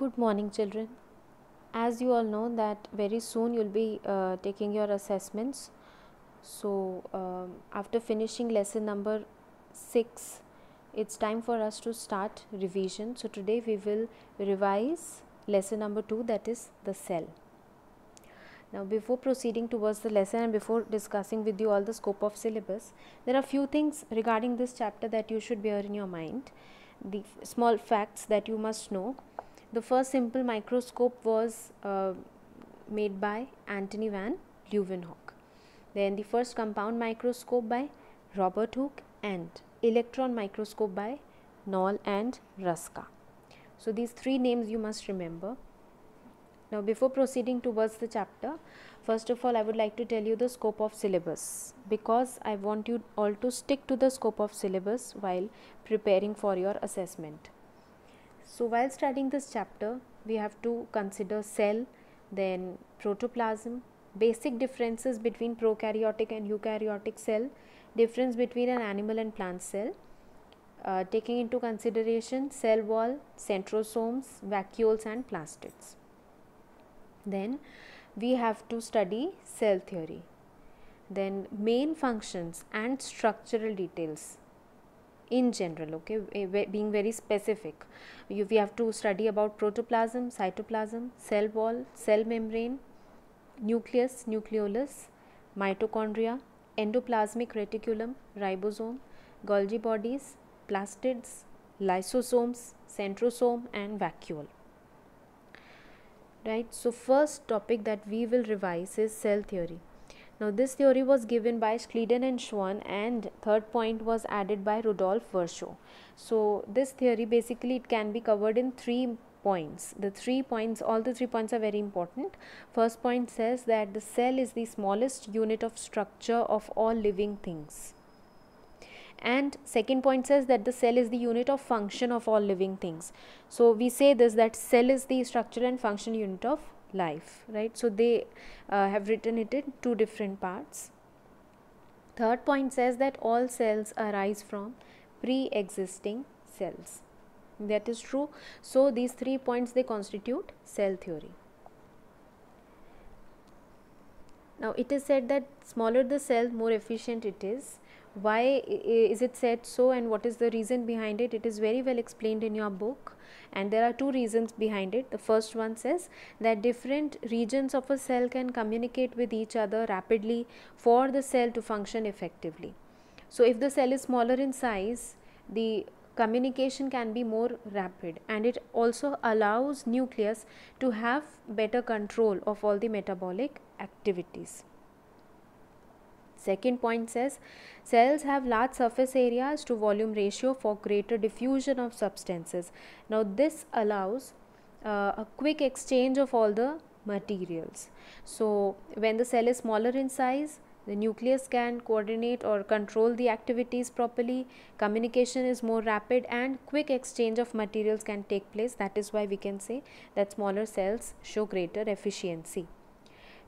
Good morning, children. As you all know that very soon you'll be taking your assessments. So after finishing lesson number 6, it's time for us to start revision. So today we will revise lesson number 2, that is the cell. Now before proceeding towards the lesson and before discussing with you all the scope of syllabus, there are few things regarding this chapter that you should bear in your mind. The small facts that you must know. The first simple microscope was made by Antony van Leeuwenhoek. Then the first compound microscope by Robert Hooke, and electron microscope by Knoll and Ruska. So these three names you must remember. Now before proceeding towards the chapter, first of all I would like to tell you the scope of syllabus, because I want you all to stick to the scope of syllabus while preparing for your assessment. So while studying this chapter, we have to consider cell, then protoplasm, basic differences between prokaryotic and eukaryotic cell, difference between an animal and plant cell, taking into consideration cell wall, centrosomes, vacuoles and plastids. Then we have to study cell theory, then main functions and structural details in general, okay, being very specific. We have to study about protoplasm, cytoplasm, cell wall, cell membrane, nucleus, nucleolus, mitochondria, endoplasmic reticulum, ribosome, Golgi bodies, plastids, lysosomes, centrosome and vacuole. Right, so first topic that we will revise is cell theory. Now this theory was given by Schleiden and Schwann, and third point was added by Rudolf Virchow. So this theory basically it can be covered in 3 points. The 3 points, all the 3 points are very important. First point says that the cell is the smallest unit of structure of all living things. And second point says that the cell is the unit of function of all living things. So we say this, that cell is the structure and function unit of life, right? So they have written it in 2 different parts. Third point says that all cells arise from pre-existing cells. That is true. So these 3 points, they constitute cell theory. Now it is said that smaller the cell, more efficient it is. Why is it said so, and what is the reason behind it? It is very well explained in your book, and there are 2 reasons behind it. The first one says that different regions of a cell can communicate with each other rapidly for the cell to function effectively. So if the cell is smaller in size, the communication can be more rapid, and it also allows nucleus to have better control of all the metabolic activities. Second point says cells have large surface areas to volume ratio for greater diffusion of substances. Now this allows a quick exchange of all the materials. So when the cell is smaller in size, the nucleus can coordinate or control the activities properly, communication is more rapid, and quick exchange of materials can take place. That is why we can say that smaller cells show greater efficiency.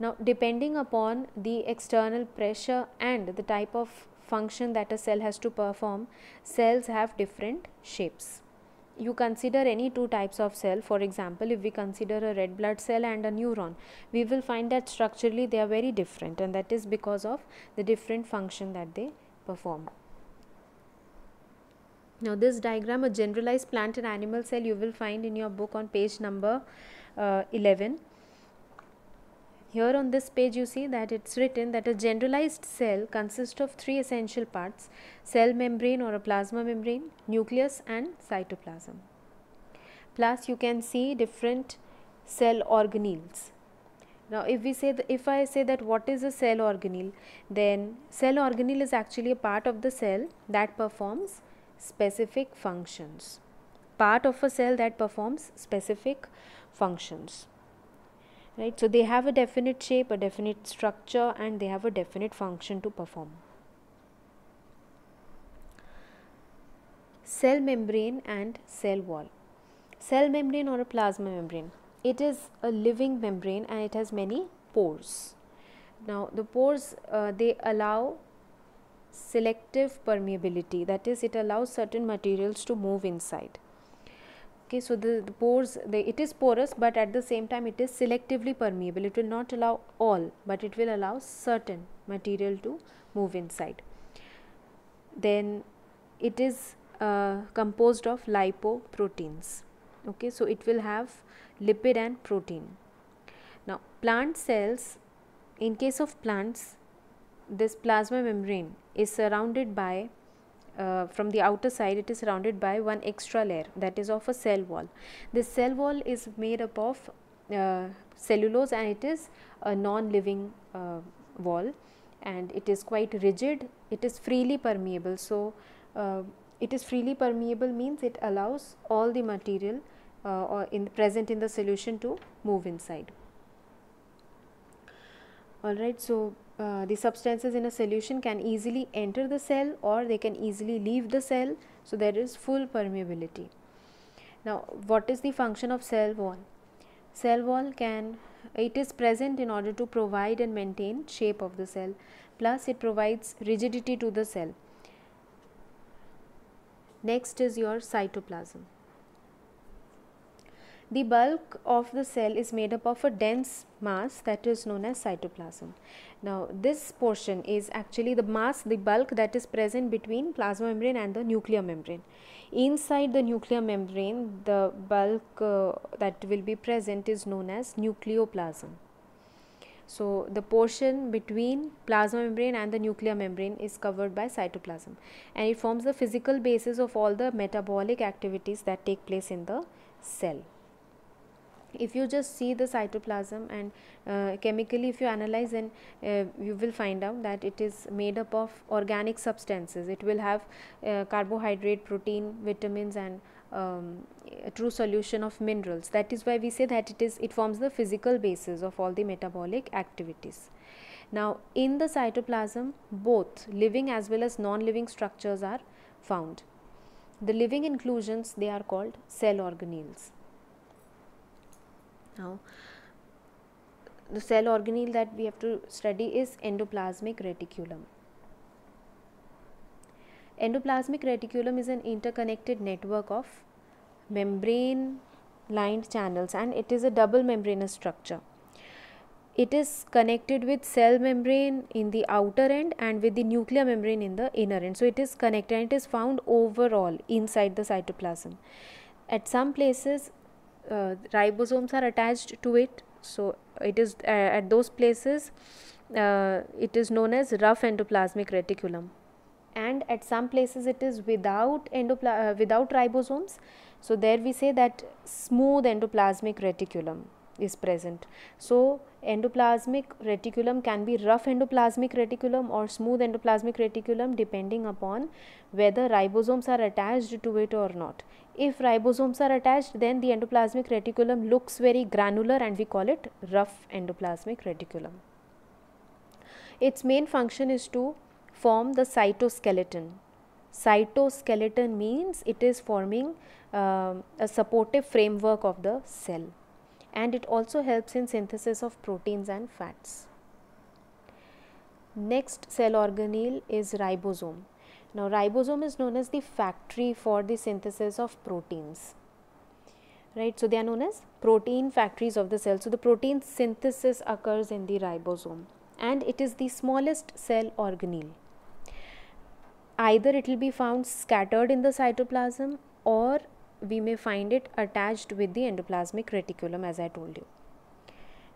Now depending upon the external pressure and the type of function that a cell has to perform, cells have different shapes. You consider any 2 types of cell. For example, if we consider a red blood cell and a neuron, we will find that structurally they are very different, and that is because of the different function that they perform. Now this diagram, a generalized plant and animal cell, you will find in your book on page number 11. Here on this page you see that it's written that a generalized cell consists of 3 essential parts: cell membrane or a plasma membrane, nucleus and cytoplasm. Plus you can see different cell organelles. Now if I say that what is a cell organelle, then cell organelle is actually a part of the cell that performs specific functions. Part of a cell that performs specific functions. Right, so they have a definite shape, a definite structure, and they have a definite function to perform. Cell membrane and cell wall. Cell membrane or a plasma membrane, it is a living membrane and it has many pores. Now the pores they allow selective permeability, that is, it allows certain materials to move inside. Okay, so the pores, it is porous, but at the same time it is selectively permeable. It will not allow all, but it will allow certain material to move inside. Then it is composed of lipoproteins. Okay, so it will have lipid and protein. Now plant cells, in case of plants, this plasma membrane is surrounded by from the outer side, it is surrounded by one extra layer, that is of a cell wall. This cell wall is made up of cellulose, and it is a non-living wall, and it is quite rigid. It is freely permeable. So it is freely permeable means it allows all the material present in the solution to move inside. Alright, so the substances in a solution can easily enter the cell, or they can easily leave the cell, so there is full permeability. Now what is the function of cell wall? Cell wall it is present in order to provide and maintain shape of the cell, plus it provides rigidity to the cell. Next is your cytoplasm. The bulk of the cell is made up of a dense mass that is known as cytoplasm. Now this portion is actually the mass, the bulk that is present between plasma membrane and the nuclear membrane. Inside the nuclear membrane, the bulk that will be present is known as nucleoplasm. So the portion between plasma membrane and the nuclear membrane is covered by cytoplasm, and it forms the physical basis of all the metabolic activities that take place in the cell. If you just see the cytoplasm and chemically if you analyze, then you will find out that it is made up of organic substances. It will have carbohydrate, protein, vitamins, and a true solution of minerals. That is why we say that it forms the physical basis of all the metabolic activities. Now in the cytoplasm, both living as well as non-living structures are found. The living inclusions, they are called cell organelles. Now the cell organelle that we have to study is endoplasmic reticulum. Endoplasmic reticulum is an interconnected network of membrane lined channels, and it is a double membranous structure. It is connected with cell membrane in the outer end and with the nuclear membrane in the inner end. So it is connected, and it is found overall inside the cytoplasm. At some places ribosomes are attached to it, so it is at those places it is known as rough endoplasmic reticulum, and at some places it is without ribosomes, so there we say that smooth endoplasmic reticulum is present. So endoplasmic reticulum can be rough endoplasmic reticulum or smooth endoplasmic reticulum, depending upon whether ribosomes are attached to it or not. If ribosomes are attached, then the endoplasmic reticulum looks very granular, and we call it rough endoplasmic reticulum. Its main function is to form the cytoskeleton. Cytoskeleton means it is forming a supportive framework of the cell, and it also helps in synthesis of proteins and fats. Next cell organelle is ribosome. Now ribosome is known as the factory for the synthesis of proteins, right? So they are known as protein factories of the cell. So the protein synthesis occurs in the ribosome, and it is the smallest cell organelle. Either it will be found scattered in the cytoplasm, or we may find it attached with the endoplasmic reticulum, as I told you.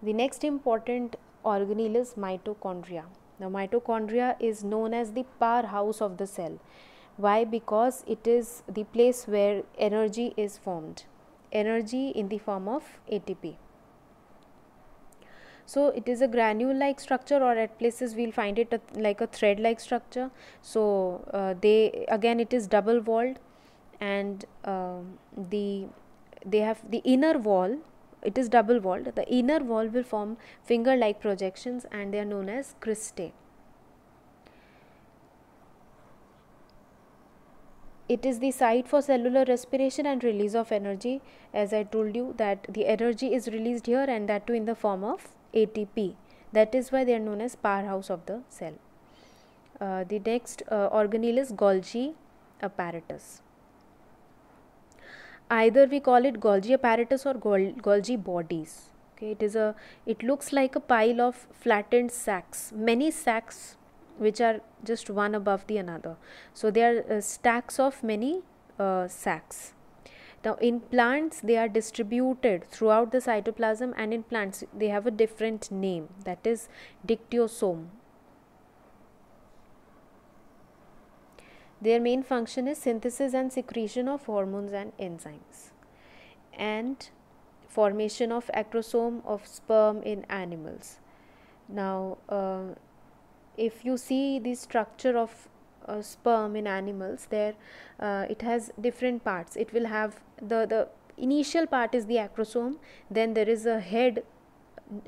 The next important organelle is mitochondria. Now mitochondria is known as the powerhouse of the cell. Why? Because it is the place where energy is formed, energy in the form of ATP. So it is a granule like structure, or at places we will find it like a thread like structure. So it is double walled, and they have the inner wall, it is double walled. The inner wall will form finger like projections, and they are known as cristae. It is the site for cellular respiration and release of energy. As I told you that the energy is released here, and that too in the form of ATP. That is why they are known as powerhouse of the cell. The next organelle is Golgi apparatus. either we call it Golgi apparatus or Golgi bodies. Okay, it looks like a pile of flattened sacs, many sacs which are just one above the another. So they are stacks of many sacs. Now in plants they are distributed throughout the cytoplasm, and in plants they have a different name, that is dictyosome. Their main function is synthesis and secretion of hormones and enzymes, and formation of acrosome of sperm in animals. Now if you see the structure of sperm in animals, there it has different parts. It will have the initial part is the acrosome, then there is a head,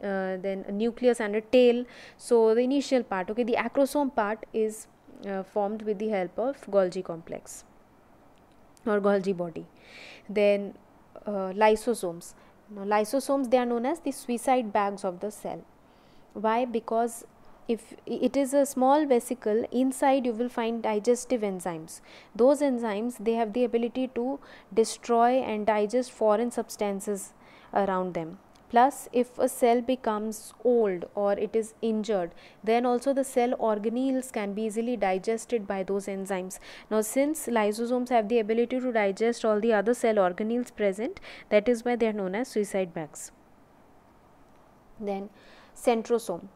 then a nucleus and a tail. So the initial part, okay, the acrosome part is formed with the help of Golgi complex or Golgi body. Then lysosomes. Now lysosomes, they are known as the suicide bags of the cell. Why? Because if it is a small vesicle, inside you will find digestive enzymes. Those enzymes, they have the ability to destroy and digest foreign substances around them. Plus, if a cell becomes old or it is injured, then also the cell organelles can be easily digested by those enzymes. Now since lysosomes have the ability to digest all the other cell organelles present, that is why they are known as suicide bags. Then centrosome.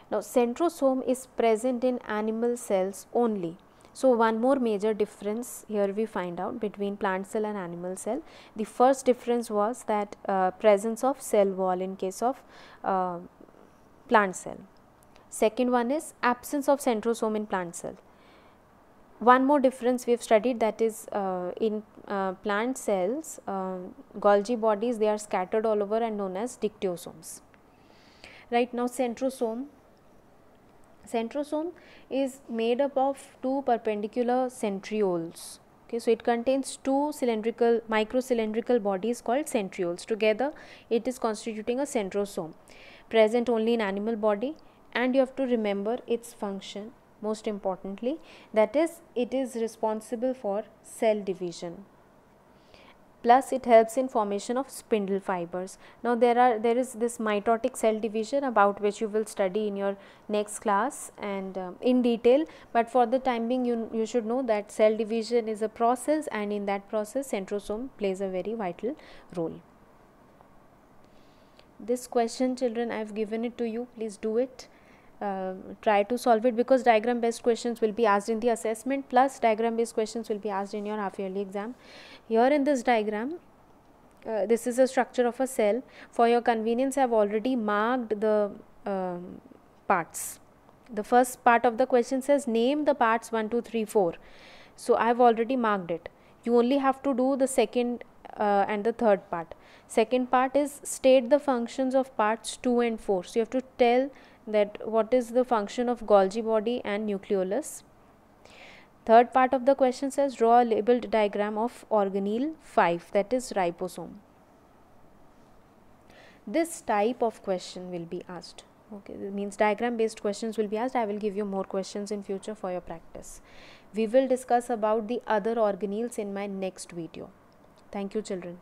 Now centrosome is present in animal cells only. So one more major difference here we find out between plant cell and animal cell. The first difference was that presence of cell wall in case of plant cell. Second one is absence of centrosome in plant cell. One more difference we have studied, that is in plant cells, Golgi bodies, they are scattered all over and known as dictyosomes. Right, now centrosome is made up of two perpendicular centrioles. Okay, so it contains two microcylindrical bodies called centrioles. Together it is constituting a centrosome, present only in animal body, and you have to remember its function most importantly, that is it is responsible for cell division. Plus it helps in formation of spindle fibers. Now there is this mitotic cell division, about which you will study in your next class and in detail, but for the time being you should know that cell division is a process, and in that process centrosome plays a very vital role. This question, children, I have given it to you, please do it. Try to solve it, because diagram based questions will be asked in the assessment, plus diagram based questions will be asked in your half yearly exam. Here in this diagram, this is a structure of a cell. For your convenience, I have already marked the parts. The first part of the question says name the parts 1, 2, 3, 4. So I have already marked it. You only have to do the second and the third part. Second part is state the functions of parts 2 and 4. So you have to tell that what is the function of Golgi body and nucleolus. Third part of the question says draw a labeled diagram of organelle 5, that is ribosome. This type of question will be asked. Okay, it means diagram based questions will be asked. I will give you more questions in future for your practice. We will discuss about the other organelles in my next video. Thank you, children.